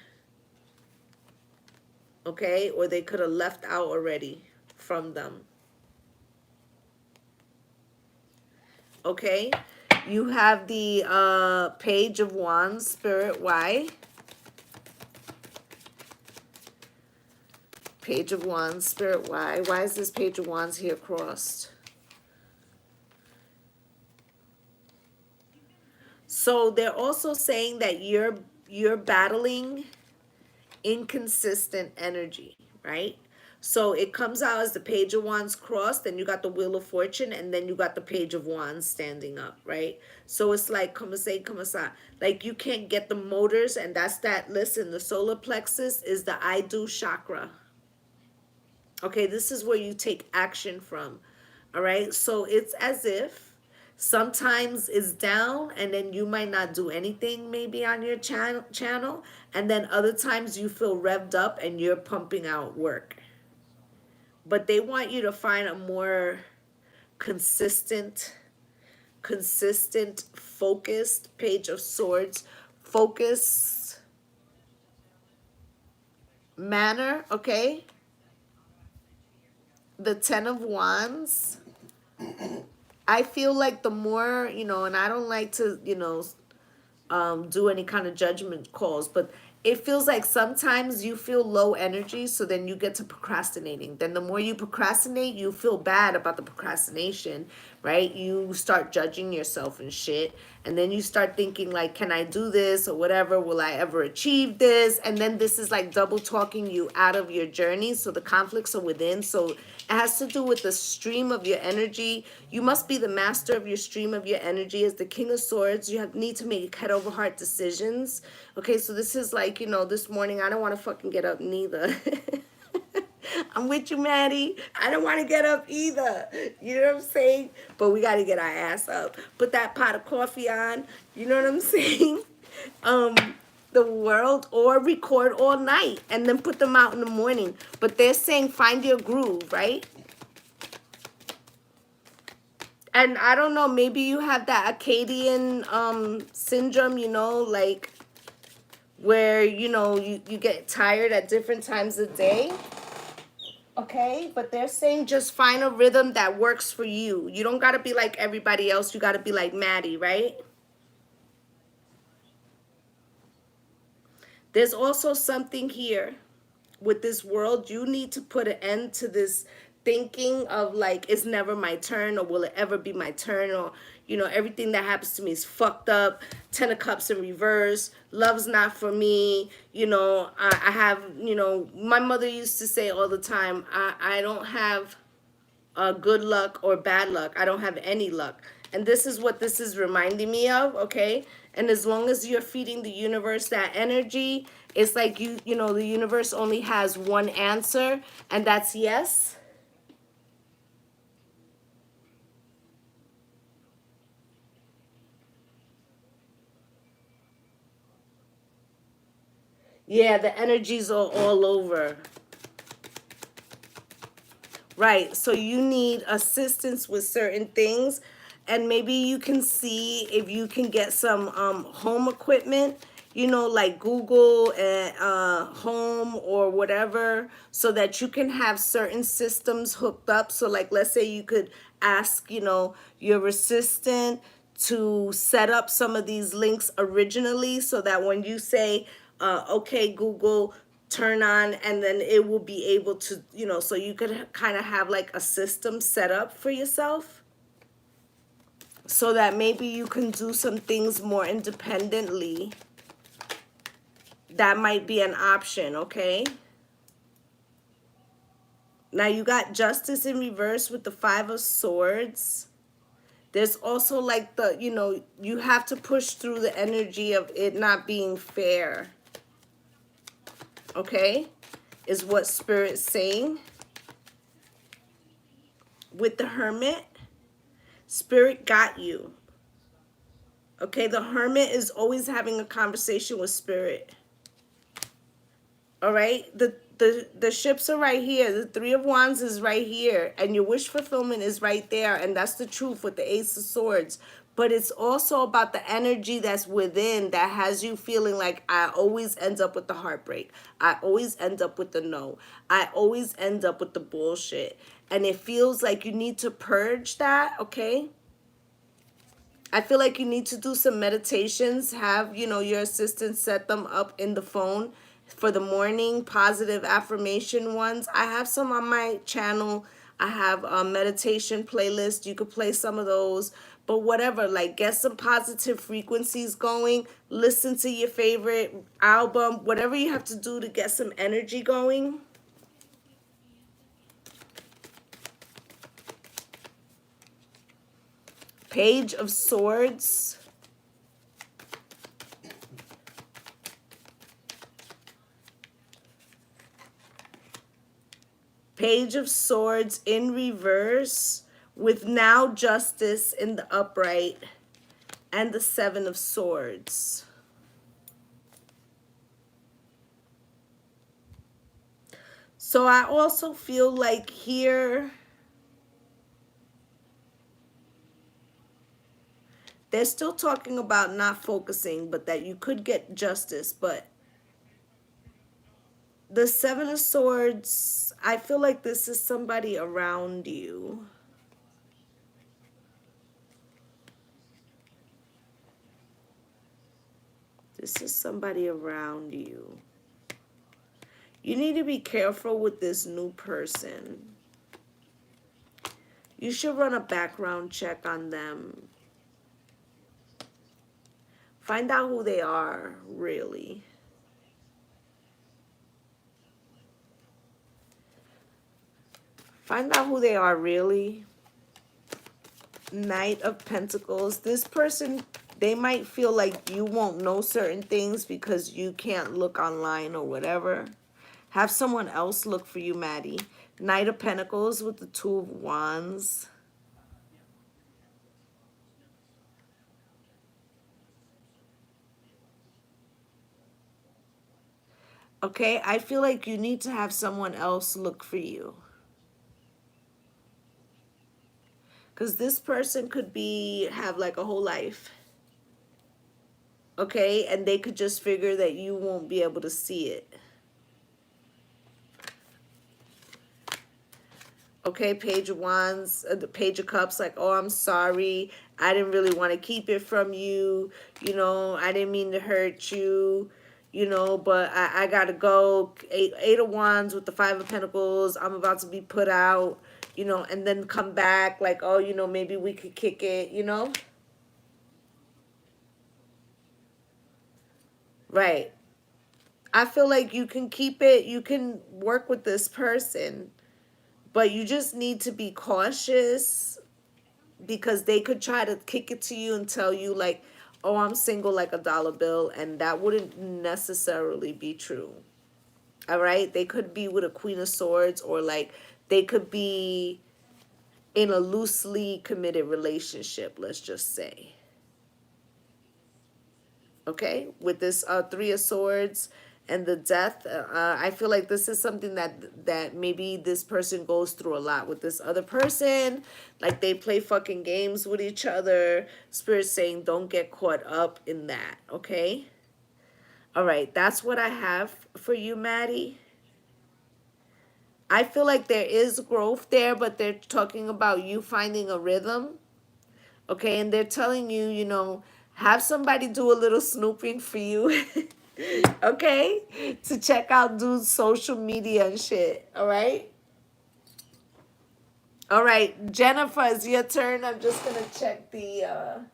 Okay? Or they could have left out already from them. okay? You have the Page of Wands, Spirit, why? Page of Wands, Spirit, why? Why is this Page of Wands here crossed? So they're also saying that you're battling inconsistent energy, right? So it comes out as the Page of Wands crossed, then you got the Wheel of Fortune, and then you got the Page of Wands standing up, right? So it's like, como se, como sa. Like you can't get the motors, and that's that. Listen, the solar plexus is the I do chakra. Okay, this is where you take action from. All right, so it's as if sometimes it's down and then you might not do anything maybe on your channel, and then other times you feel revved up and you're pumping out work. But they want you to find a more consistent, focused Page of Swords, focused manner, okay? The Ten of Wands. I feel like the more, and I don't like to, do any kind of judgment calls, but it feels like sometimes you feel low energy, so then you get to procrastinating. Then the more you procrastinate, you feel bad about the procrastination, right? You start judging yourself and shit. And then you start thinking like, can I do this or whatever? Will I ever achieve this? And then this is like double talking you out of your journey. So the conflicts are within. So it has to do with the stream of your energy. You must be the master of your stream of your energy. As the King of Swords, you need to make head over heart decisions. Okay, so this is like, this morning, I don't want to fucking get up neither. I'm with you, Maddie. I don't want to get up either. You know what I'm saying? But we got to get our ass up. Put that pot of coffee on. You know what I'm saying? The world, or record all night and then put them out in the morning. But they're saying find your groove, right? And I don't know, maybe you have that Akkadian syndrome, like where, you get tired at different times of day. Okay, but they're saying just find a rhythm that works for you. You don't got to be like everybody else. You got to be like Maddie, right? There's also something here with this world. You need to put an end to this thinking of like, it's never my turn, or will it ever be my turn, or everything that happens to me is fucked up. 10 of Cups in reverse. Love's not for me. I have, my mother used to say all the time, I don't have good luck or bad luck. I don't have any luck. And this is what this is reminding me of, okay? And as long as you're feeding the universe that energy, it's like the universe only has one answer, and that's yes. Yeah, the energies are all over. Right, so you need assistance with certain things, and maybe you can see if you can get some home equipment, like Google and Home or whatever, so that you can have certain systems hooked up. So like, let's say you could ask, your assistant to set up some of these links originally, so that when you say, okay, Google, turn on, and then it will be able to, so you could kind of have like a system set up for yourself, so that maybe you can do some things more independently. That might be an option, okay? Now you got Justice in reverse with the 5 of Swords. There's also like the, you have to push through the energy of it not being fair. Okay? Is what Spirit's saying. With the Hermit, Spirit got you. Okay? The Hermit is always having a conversation with Spirit. All right? The ships are right here. The 3 of Wands is right here. And your wish fulfillment is right there. And that's the truth with the Ace of Swords. But it's also about the energy that's within that has you feeling like, I always end up with the heartbreak. I always end up with the no. I always end up with the bullshit. And it feels like you need to purge that, okay? I feel like you need to do some meditations. Have, you know, your assistant set them up in the phone for the morning, positive affirmation ones. I have some on my channel. I have a meditation playlist. You could play some of those. But whatever, like get some positive frequencies going. Listen to your favorite album. Whatever you have to do to get some energy going. Page of Swords. Page of Swords in reverse with now Justice in the upright and the Seven of Swords. So I also feel like here they're still talking about not focusing, but that you could get justice. But the Seven of Swords, I feel like this is somebody around you. This is somebody around you. You need to be careful with this new person. You should run a background check on them. Find out who they are, really. Find out who they are, really. Knight of Pentacles. This person, they might feel like you won't know certain things because you can't look online or whatever. Have someone else look for you, Maddie. Knight of Pentacles with the Two of Wands. Okay, I feel like you need to have someone else look for you. Because this person could have like a whole life. Okay, and they could just figure that you won't be able to see it. Okay, Page of Wands, the Page of Cups, like, oh, I'm sorry. I didn't really want to keep it from you. You know, I didn't mean to hurt you. You know, but I got to go. Eight of Wands with the Five of Pentacles. I'm about to be put out, you know, and then come back like, oh, you know, maybe we could kick it, you know? Right. I feel like you can keep it. You can work with this person, but you just need to be cautious because they could try to kick it to you and tell you like, oh, I'm single like a dollar bill, and that wouldn't necessarily be true. All right, they could be with a Queen of Swords, or like they could be in a loosely committed relationship, let's just say. Okay, with this Three of Swords and the Death, I feel like this is something that maybe this person goes through a lot with this other person. Like they play fucking games with each other. Spirit saying don't get caught up in that. Okay. All right, that's what I have for you, Maddie. I feel like there is growth there, but they're talking about you finding a rhythm. Okay, and they're telling you, you know, have somebody do a little snooping for you. Okay, to check out dude's social media and shit. All right. All right, Jennifer, it's your turn. I'm just gonna check the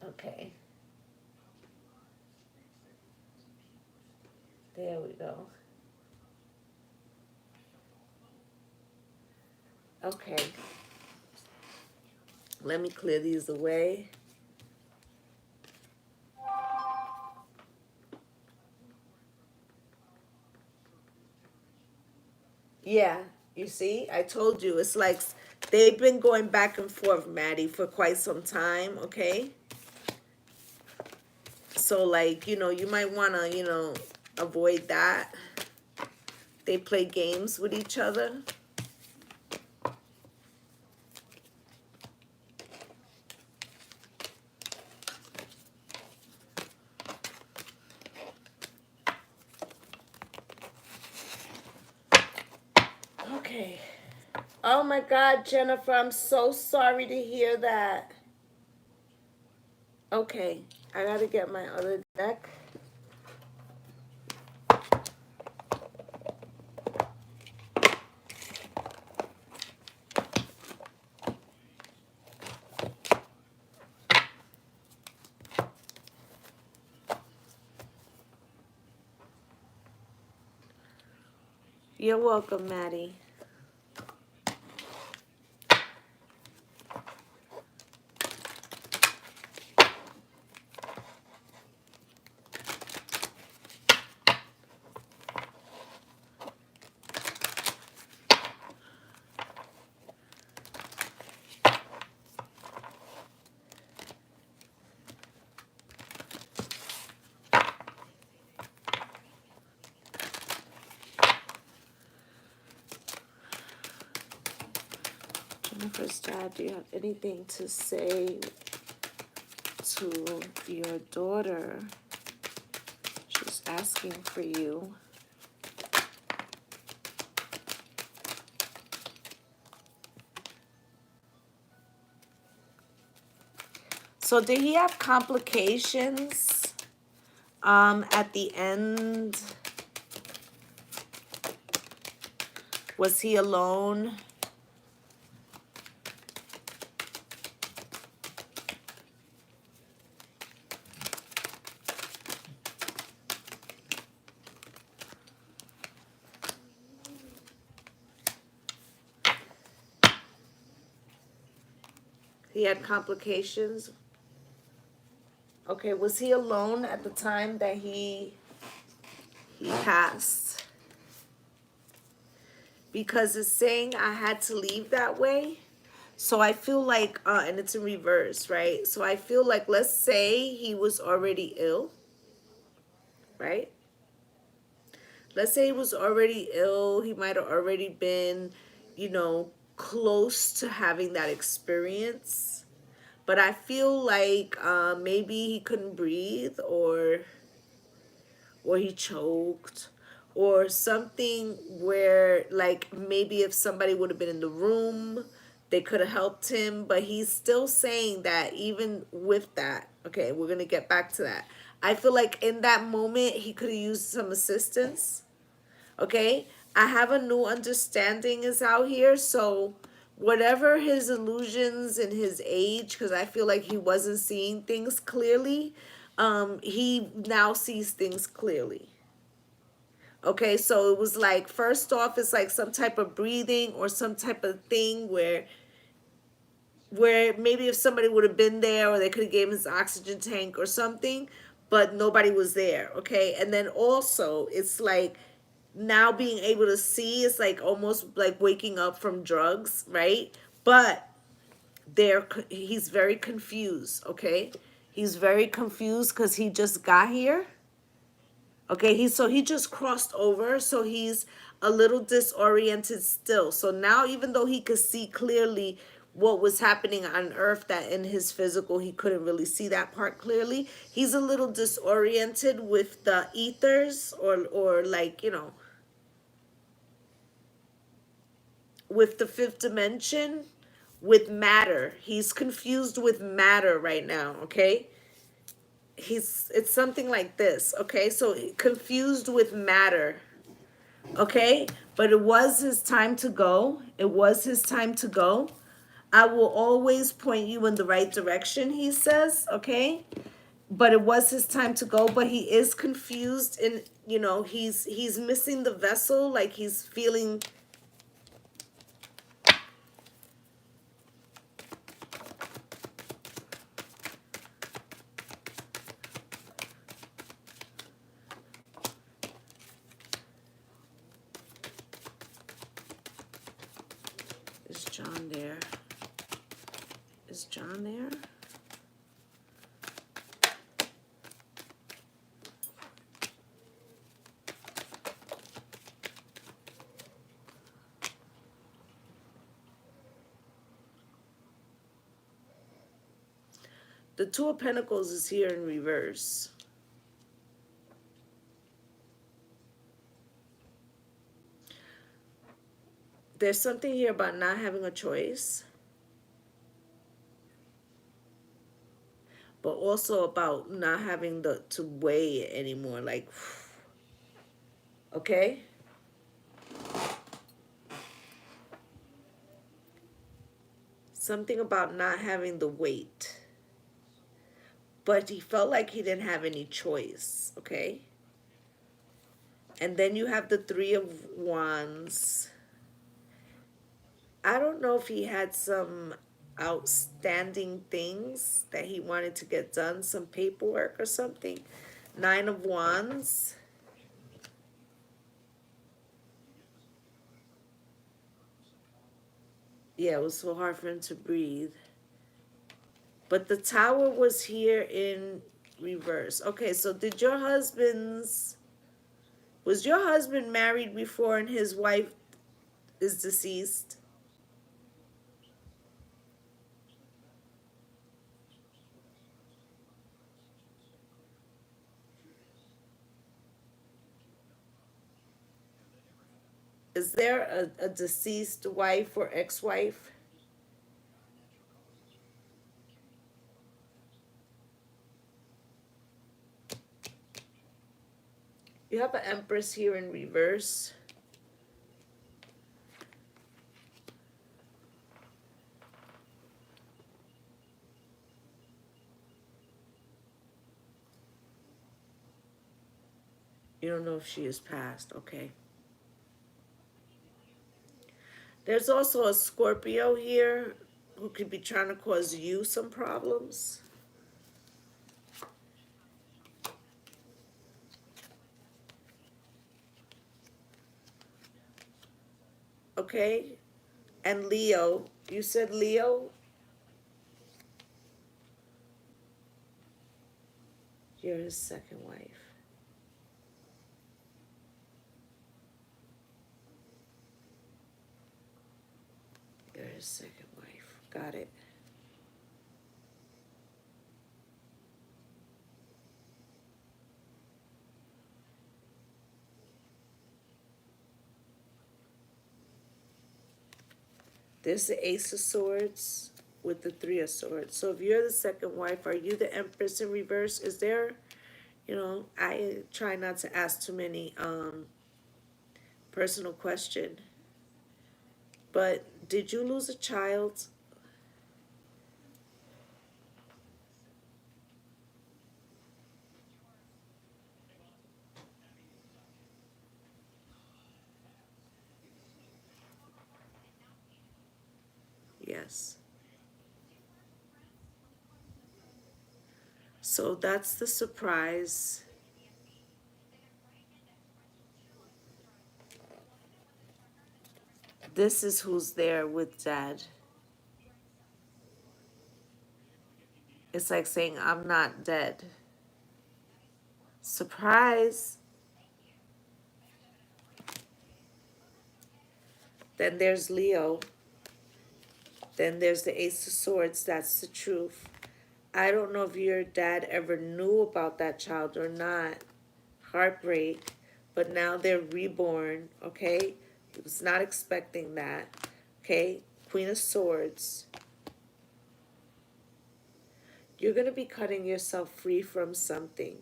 okay, there we go. Okay, let me clear these away. Yeah, you see, I told you, it's like they've been going back and forth, Maddie, for quite some time. Okay, so like, you know, you might want to, you know, avoid that. They play games with each other. Oh my God, Jennifer, I'm so sorry to hear that. Okay, I gotta get my other deck. You're welcome, Maddie. Jennifer's dad, do you have anything to say to your daughter? She's asking for you. So did he have complications at the end? Was he alone? He had complications. Okay, was he alone at the time that he passed? Because it's saying I had to leave that way. So I feel like, and it's in reverse, right? So I feel like, let's say he was already ill, right? Let's say he was already ill. He might have already been, close to having that experience. But I feel like maybe he couldn't breathe, or he choked, or something where, like, maybe if somebody would have been in the room, they could have helped him. But he's still saying that even with that, okay, we're going to get back to that. I feel like in that moment, he could have used some assistance. Okay, I have a new understanding is out here. So whatever his illusions in his age, because I feel like he wasn't seeing things clearly, he now sees things clearly. Okay, so it was like, first off, it's like some type of breathing or some type of thing where maybe if somebody would have been there, or they could have gave him his oxygen tank or something, but nobody was there. Okay, and then also it's like now being able to see is like almost like waking up from drugs, right? But he's very confused. Okay, he's very confused because he just got here. Okay, he just crossed over, so he's a little disoriented still. So now, even though he could see clearly what was happening on Earth, that in his physical he couldn't really see that part clearly, he's a little disoriented with the ethers, or like, with the fifth dimension, with matter. He's confused with matter right now. Okay, it's something like this. Okay, so confused with matter. Okay, but it was his time to go. It was his time to go. I will always point you in the right direction, he says. Okay, but it was his time to go. But he is confused, and he's missing the vessel. Like, he's feeling. Is John there? Is John there? The Two of Pentacles is here in reverse. there's something here about not having a choice, but also about not having to weigh it anymore. Like, okay? Something about not having the weight. But he felt like he didn't have any choice, okay? And then you have the Three of Wands. I don't know if he had some outstanding things that he wanted to get done, some paperwork or something. Nine of Wands. Yeah, it was so hard for him to breathe. But the Tower was here in reverse. Okay, so was your husband married before and his wife is deceased? Is there a deceased wife or ex-wife? You have an Empress here in reverse. You don't know if she is passed. Okay. There's also a Scorpio here who could be trying to cause you some problems. Okay. And Leo. You said Leo? You're his second wife. You're his second wife. Got it. There's the Ace of Swords with the Three of Swords. So if you're the second wife, are you the Empress in reverse? Is there, I try not to ask too many personal question. But did you lose a child? Yes. So that's the surprise. This is who's there with dad. It's like saying, I'm not dead. Surprise. Then there's Leo. Then there's the Ace of Swords. That's the truth. I don't know if your dad ever knew about that child or not. Heartbreak. But now they're reborn, okay? He was not expecting that. Okay? Queen of Swords. You're going to be cutting yourself free from something.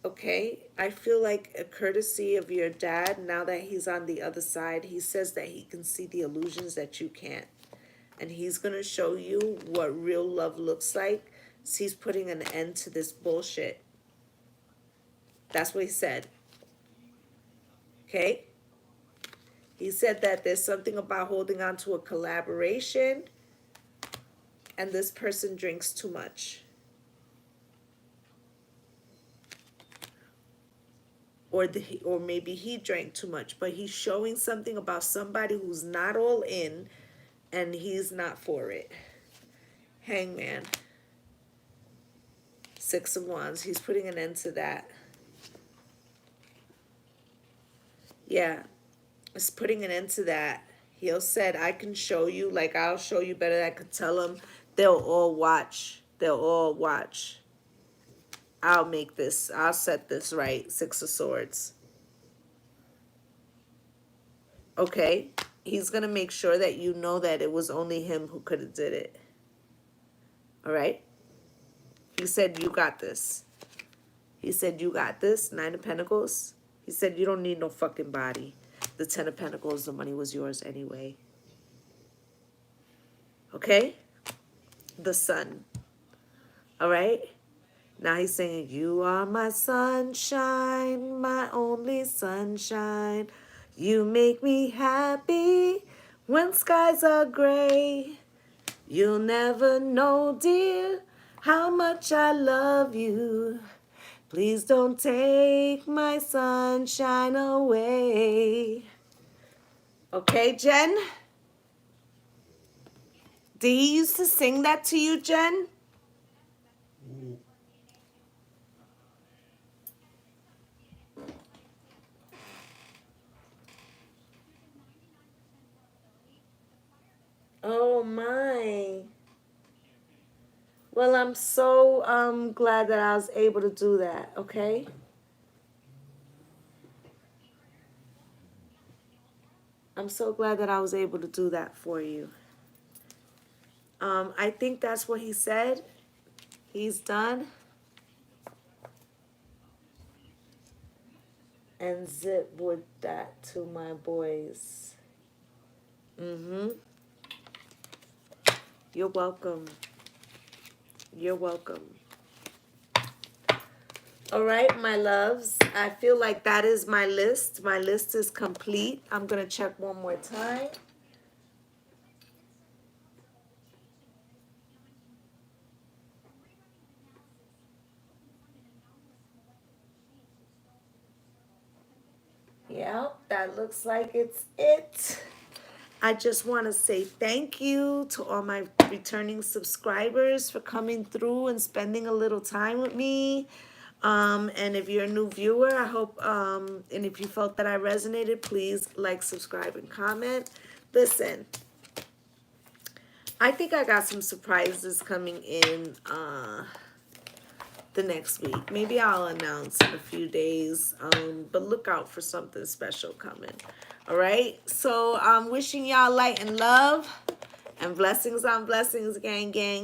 Okay, I feel like a courtesy of your dad, now that he's on the other side, he says that he can see the illusions that you can't. And he's going to show you what real love looks like. So he's putting an end to this bullshit. That's what he said. Okay? He said that there's something about holding on to a collaboration and this person drinks too much. Or maybe he drank too much, but he's showing something about somebody who's not all in and he's not for it. Hangman. Six of Wands. He's putting an end to that. Yeah. It's putting an end to that. He said, I can show you, like I'll show you better than I could tell him. They'll all watch. They'll all watch. I'll make this, I'll set this right. Six of Swords. Okay? He's going to make sure that you know that it was only him who could have did it. All right? He said, you got this. He said, you got this. Nine of Pentacles. He said, you don't need no fucking body. The Ten of Pentacles, the money was yours anyway. Okay? The Sun. All right? Now he's saying, you are my sunshine, my only sunshine. You make me happy when skies are gray. You'll never know, dear, how much I love you. Please don't take my sunshine away. Okay, Jen? Did he used to sing that to you, Jen? Oh, my. Well, I'm so glad that I was able to do that, okay? I'm so glad that I was able to do that for you. I think that's what he said. He's done. And zip with that to my boys. You're welcome. You're welcome. All right, my loves. I feel like that is my list. My list is complete. I'm going to check one more time. Yeah, that looks like it's it. I just want to say thank you to all my returning subscribers for coming through and spending a little time with me. And if you're a new viewer, I hope, and if you felt that I resonated, please like, subscribe, and comment. Listen, I think I got some surprises coming in the next week. Maybe I'll announce in a few days, but look out for something special coming. All right, so I'm wishing y'all light and love and blessings on blessings, gang gang.